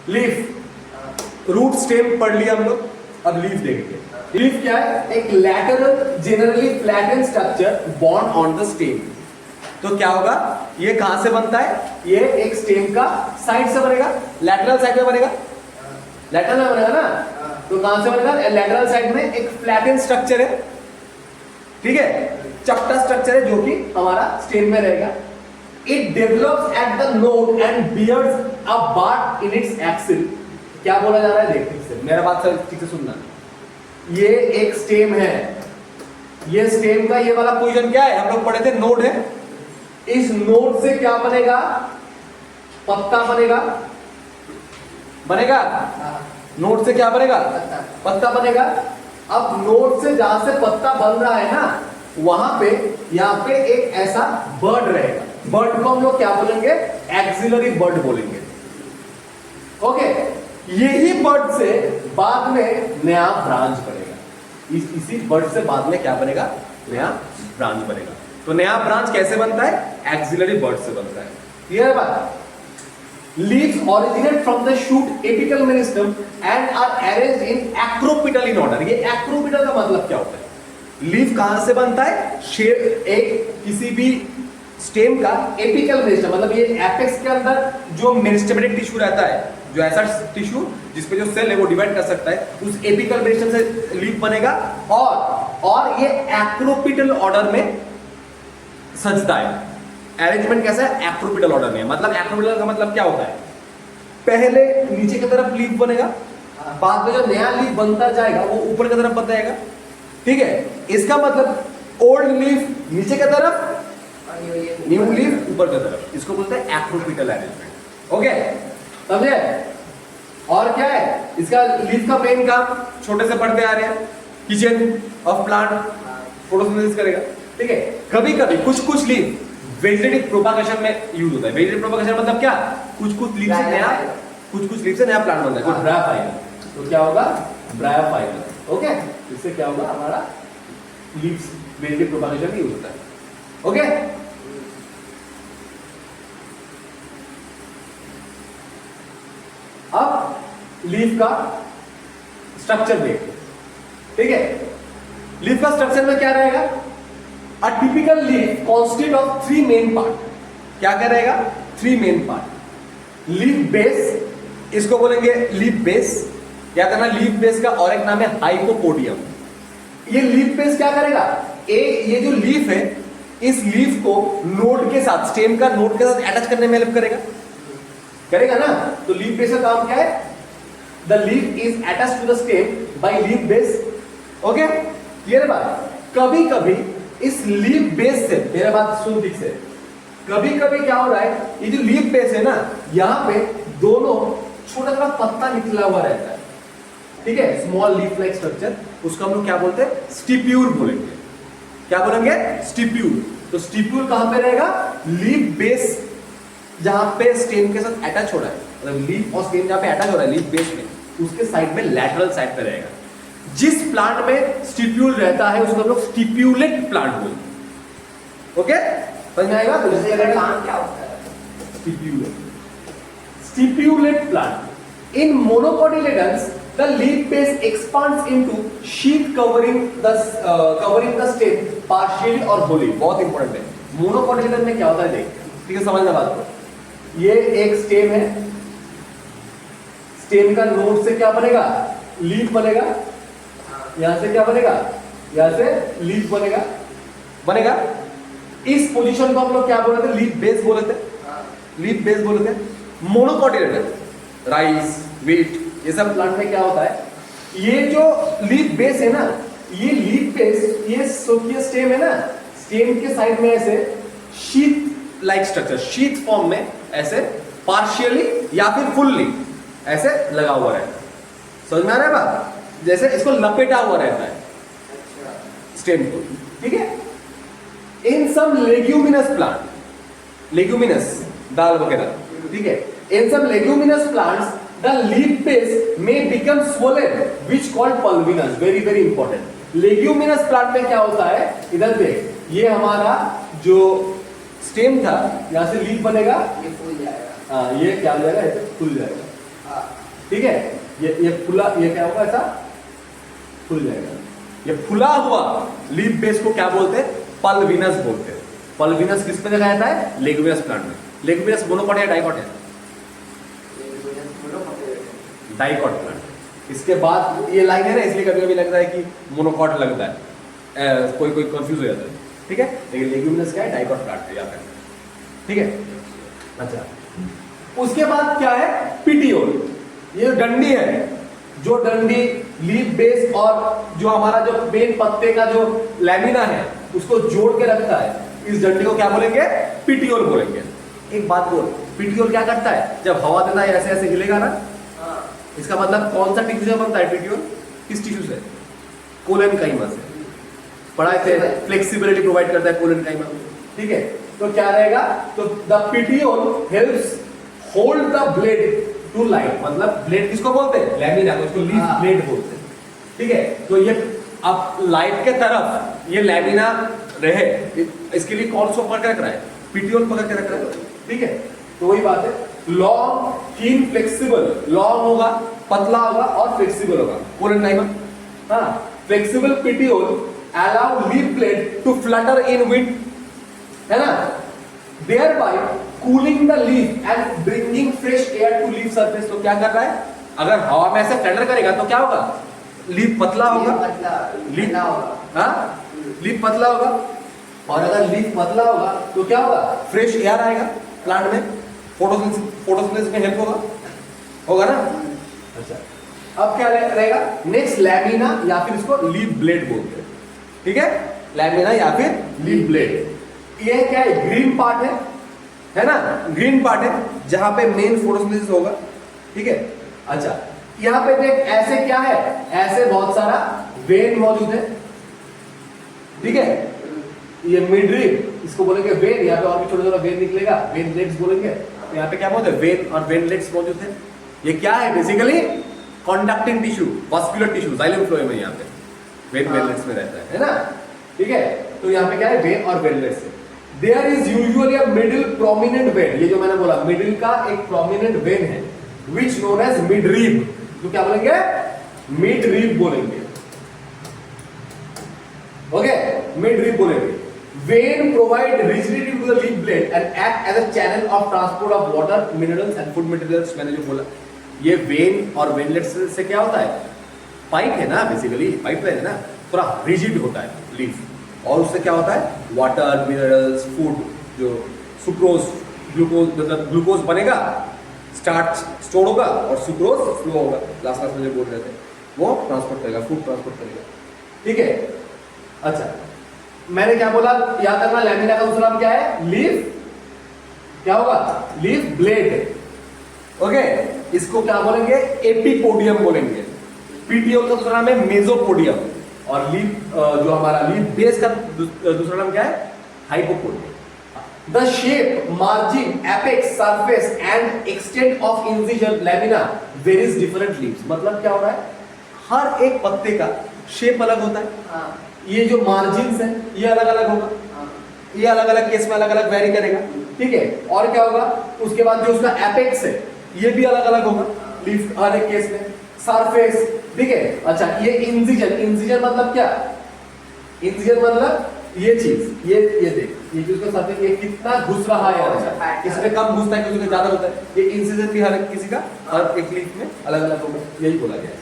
Leaf, root stem पढ़ लिया हम लोग, अब लीफ देखेंगे। लीफ क्या है? एक lateral generally flattened structure born on the stem. तो क्या होगा, ये कहां से बनता है? ये एक स्टेम का साइड से बनेगा, लैटरल साइड में बनेगा, लैटरल में बनेगा ना। तो कहां से बनेगा? लैटरल साइड में एक फ्लैटेंड स्ट्रक्चर है, ठीक है, चपटा स्ट्रक्चर है जो कि हमारा स्टेम में रहेगा। It develops at the node and bears a bark in its axil. क्या बोला जा रहा है? देख ठीक से, मेरा बात ठीक से सुनना। ये एक स्टेम है, ये स्टेम का ये वाला पोजीशन क्या है? हम लोग पढ़े थे, नोड है। इस नोड से क्या बनेगा? पत्ता बनेगा, बनेगा। नोड से क्या बनेगा? पत्ता बनेगा। अब नोड से जहां से पत्ता बन रहा है ना, वहां पे यहां पे एक ऐसा बर्ड रहेगा। बर्ड को हम लोग क्या बोलेंगे? एक्सिलरी बर्ड बोलेंगे। ओके, यही बर्ड से बाद में नया ब्रांच बनेगा। इसी बर्ड से बाद में क्या बनेगा? नया ब्रांच बनेगा। तो नया ब्रांच कैसे बनता है? एक्सिलरी बर्ड से बनता है। क्लियर है बात? Leaves originate from the shoot apical meristem and are arranged in acropetal in order। ये acropetal का मतलब क्या होता है? लीफ कहां से बनता है? शेप एक किसी भी स्टेम का एपिकल मेरिस्टम, मतलब ये एपेक्स के अंदर जो मेरिस्टेमेटिक टिश्यू रहता है, जो ऐसा टिश्यू जिसपे जो सेल है वो डिवाइड कर सकता है, उस एपिकल मेरिस्टम से लीफ बनेगा। और ये एक्रोपिटल ऑर्डर में सजता है। अरेंजमेंट कैसा है? एक्रोपिटल ऑर्डर में। मतलब एक्रोपिटल का मतलब क्या होता है? पहले नीचे की तरफ लीफ बनेगा, बाद में जो नया लीफ बनता जाएगा वो ऊपर की तरफ बनता जाएगा, ठीक है। इसका मतलब ओल्ड लीफ नीचे की तरफ, न्यू लीफ ऊपर की तरफ, इसको बोलते हैं एक्रोपिटल अरेंजमेंट। ओके, समझे? और क्या है इसका? लीफ का मेन काम छोटे से पढ़ते आ रहे हैं, किचन ऑफ प्लांट, फोटोसिंथेसिस करेगा, ठीक है। कभी कभी कुछ लीफ वेजिटेटिव प्रोपागेशन में यूज होता है। वेजिटेटिव प्रोपागेशन मतलब क्या? कुछ लीफ से नया, कुछ लीफ से नया प्लांट बनता है, ब्रायोफाइटा। तो क्या होगा? ब्रायोफाइटा। ओके, इससे क्या होगा? हमारा लीव्स वेजिटेटिव प्रोपागेशन में यूज होता है। ओके, अब लीफ का स्ट्रक्चर देखते, ठीक है। लीफ का स्ट्रक्चर में क्या रहेगा? A typical leaf consists of 3 main part। क्या रहेगा? 3 main part। लीफ बेस, इसको बोलेंगे लीफ बेस। क्या करना? लीफ बेस का और एक नाम है हाइपोपोडियम। ये लीफ बेस क्या करेगा? ये जो लीफ है, इस लीफ को नोड के साथ, स्टेम का नोड के साथ अटैच करने में हेल्प करेगा ना। तो लीफ बेस का काम क्या है? The leaf is attached to the stem by leaf base. Okay, clear बात? कभी कभी इस लीफ बेस से, मेरा बात सुन ठीक से, कभी कभी क्या हो रहा है, ये जो लीफ बेस है ना, यहां पे दोनों छोटा सा पत्ता निकला हुआ रहता है, ठीक है, स्मॉल लीफ लाइक स्ट्रक्चर। उसको हम लोग क्या बोलते हैं? स्टिप्यूल बोलेंगे। क्या बोलेंगे? स्टिप्यूल। तो स्टिप्यूल कहां पे रहेगा? लीफ बेस जहां पे स्टेम के साथ अटैच हो रहा है, मतलब लीफ और स्टेम जहां पे अटैच हो रहा है लीफ बेस में, उसके साइड में लैटरल साइड पे रहेगा। जिस प्लांट में स्टिप्यूल रहता है उसको हम लोग स्टिप्यूलेट प्लांट बोलते हैं। ओके, समझ में आएगा? तो जैसे प्लांट क्या होता है? Stipulate plant. In monocotyledons the leaf base expands into sheath covering the stem partially और होली। बहुत इंपॉर्टेंट है। मोनोकोटिलेडन में क्या होता है देख, ठीक है, समझना बात को। ये एक स्टेम है, स्टेम का नोड से क्या बनेगा? लीफ बनेगा। यहां से क्या बनेगा? यहां से लीफ बनेगा। इस पोजीशन को हम लोग क्या बोल रहे थे? लीफ बेस बोले थे, लीफ बेस बोले थे। मोनोकोटिलेडन, राइस, व्हीट, ये सब प्लांट में क्या होता है? ये जो लीफ बेस है ना, ये लीफ बेस, ये सोकिया स्टेम है ना, स्टेम के साइड में ऐसे sheath like structure, sheath form में ऐसे पार्शियली या फिर फुल्ली ऐसे लगा हुआ रहता है। समझ में आ रहा है बात? जैसे इसको लपेटा हुआ रहता है स्टेम को, ठीक है। In some leguminous plant, leguminous दाल वगैरह, ठीक है, in some leguminous plants the leaf base में become swollen which called pulvinus। Very very important. Leguminous plant में क्या होता है? इधर देख, ये हमारा जो स्टेम था, यहां से लीफ बनेगा, ये फूल जाएगा। हाँ, ये क्या हो जाएगा? फूल जाएगा। ठीक है, ये फुला, ये क्या होगा, ऐसा फुल जाएगा। ये फुला हुआ लीफ बेस को क्या बोलते हैं, पल्विनस बोलते हैं। पल्विनस किस पे देखा जाता है, लेगुमिनस प्लांट में। लेगुमिनस मोनोकॉट है डाइकॉट है, डाइकॉट प्लांट। इसके बाद ये लाइन है ना, इसलिए कभी कभी लगता है कि मोनोकॉट लगता है, कोई कोई कंफ्यूज हो जाता है, ठीक है, लेकिन लेगुमिनस क्या है, डाइकॉट प्लांट है, याद रखना, ठीक है। अच्छा, उसके बाद क्या है, पिटियोल। ये डंडी है, जो डंडी लीफ बेस और जो हमारा जो मेन पत्ते का जो लैमिना है उसको जोड़ के रखता है, इस डंडी को क्या बोलेंगे, पिटियोल बोलेंगे। एक बात बोल, पिटियोल क्या करता है, जब हवा देता है ऐसे ऐसे हिलेगा ना, इसका मतलब कौन सा टिश्यू से बनता है पिटियोल, किस टिश्यू से, कोलेनकाइमा से। पढ़ाए थे, फ्लेक्सिबिलिटी प्रोवाइड करता है कोलेनकाइमा, ठीक है। तो क्या रहेगा, तो the petiole helps hold the blade to light, मतलब ब्लेड किसको बोलते हैं, लैमिना को, इसको लीफ ब्लेड बोलते हैं, ठीक है। तो ये अब लाइट के तरफ ये लैमिना रहे, इसके लिए कौन सा पकड़ के रख रहा है, पिटियोल पकड़ के रख रहा है, ठीक है। तो वही बात है, लॉन्ग, थीन, फ्लेक्सिबल, लॉन्ग होगा, पतला होगा और फ्लेक्सिबल होगा, कोलेनकाइमा। हाँ, flexible petiole allow leaf blade to flutter in wind, है ना, thereby cooling the leaf and bringing fresh air to leaf surface। तो क्या कर रहा है, अगर हवा में ऐसे फ्लटर करेगा तो क्या होगा, लीफ पतला होगा, लीफ हाँ, लीफ पतला होगा, और अगर लीफ पतला होगा तो क्या होगा, फ्रेश एयर आएगा प्लांट में, फोटोसिंथेसिस में हेल्प होगा ना। अच्छा, अब क्या रहेगा, नेक्स्ट लैमिना या फिर इसको लीफ ब्लेड बोलते हैं, ठीक है, लैमिना या फिर लीफ ब्लेड। ये क्या है, ग्रीन पार्ट है ना, ग्रीन पार्ट है जहां पे मेन फोटोसिंथेसिस होगा, ठीक है। अच्छा, यहां पे देख, ऐसे क्या है, ऐसे बहुत सारा वेन मौजूद है, ठीक है। ये मिडरिब, इसको बोलेंगे वेन, यहाँ पे और भी छोटा छोटा वेन निकलेगा, वेन लेग्स बोलेंगे। तो यहाँ पे क्या बोलते हैं, वेन और वेन लेग्स मौजूद है। ये क्या है, basically conducting tissue, vascular tissue, xylem phloem में, यहाँ पे वेन लेग्स में रहता है ना, ठीक है। तो यहाँ पे क्या है, वेन और वेन लेग्स है। There is usually a middle prominent vein, ये जो मैंने बोला मिडिल का एक prominent vein है, which known as midrib। तो क्या बोलेंगे, midrib बोलेंगे, ओके, midrib बोलेंगे। Vein provide rigidity to the leaf blade and act as a channel of transport of water, minerals and food materials। मैंने जो बोला, ये वेन और वेनलेट से क्या होता है, पाइप है ना, बेसिकली पाइप है ना, थोड़ा रिजिड होता है लीफ, और उससे क्या होता है, वाटर, मिनरल्स, फूड, जो सुक्रोज, ग्लूकोज, मतलब ग्लूकोज बनेगा, स्टार्च स्टोर होगा और सुक्रोज फ्लो होगा, लास्ट क्लास में जो बोल रहे थे, वो ट्रांसपोर्ट करेगा, फूड ट्रांसपोर्ट करेगा, ठीक है। अच्छा, मैंने क्या बोला, याद रखना, लैमिना का दूसरा नाम क्या है, लीफ, क्या होगा, लीफ ब्लेड, ओके। इसको क्या बोलेंगे, एपिपोडियम बोलेंगे। पिटियोल का दूसरा नाम है मेसोपोडियम, और लीफ जो हमारा लीफ बेस का दूसरा नाम क्या है, hypopodium. The shape, margin, apex, surface and extent of incision lamina varies different leaves. मतलब क्या हो रहा है, हर एक पत्ते का शेप अलग होता है, ये जो मार्जिन है ये अलग अलग होगा, ये अलग अलग केस में अलग अलग वेरी करेगा, ठीक है। और क्या होगा, उसके बाद जो उसका एपेक्स है ये भी अलग अलग होगा लीफ हर एक केस में, सरफेस, ठीक है। अच्छा, ये इंसिजन, इंसिजन मतलब क्या, इंसिजन मतलब ये चीज, ये देख, ये जो उसका सरफेस, ये कितना घुस रहा है, अच्छा, किसी में कम घुसता है, किसी में ज्यादा होता है, ये इंसिजन भी हर किसी का हर एक लीफ में अलग अलग होगा, यही बोला गया है।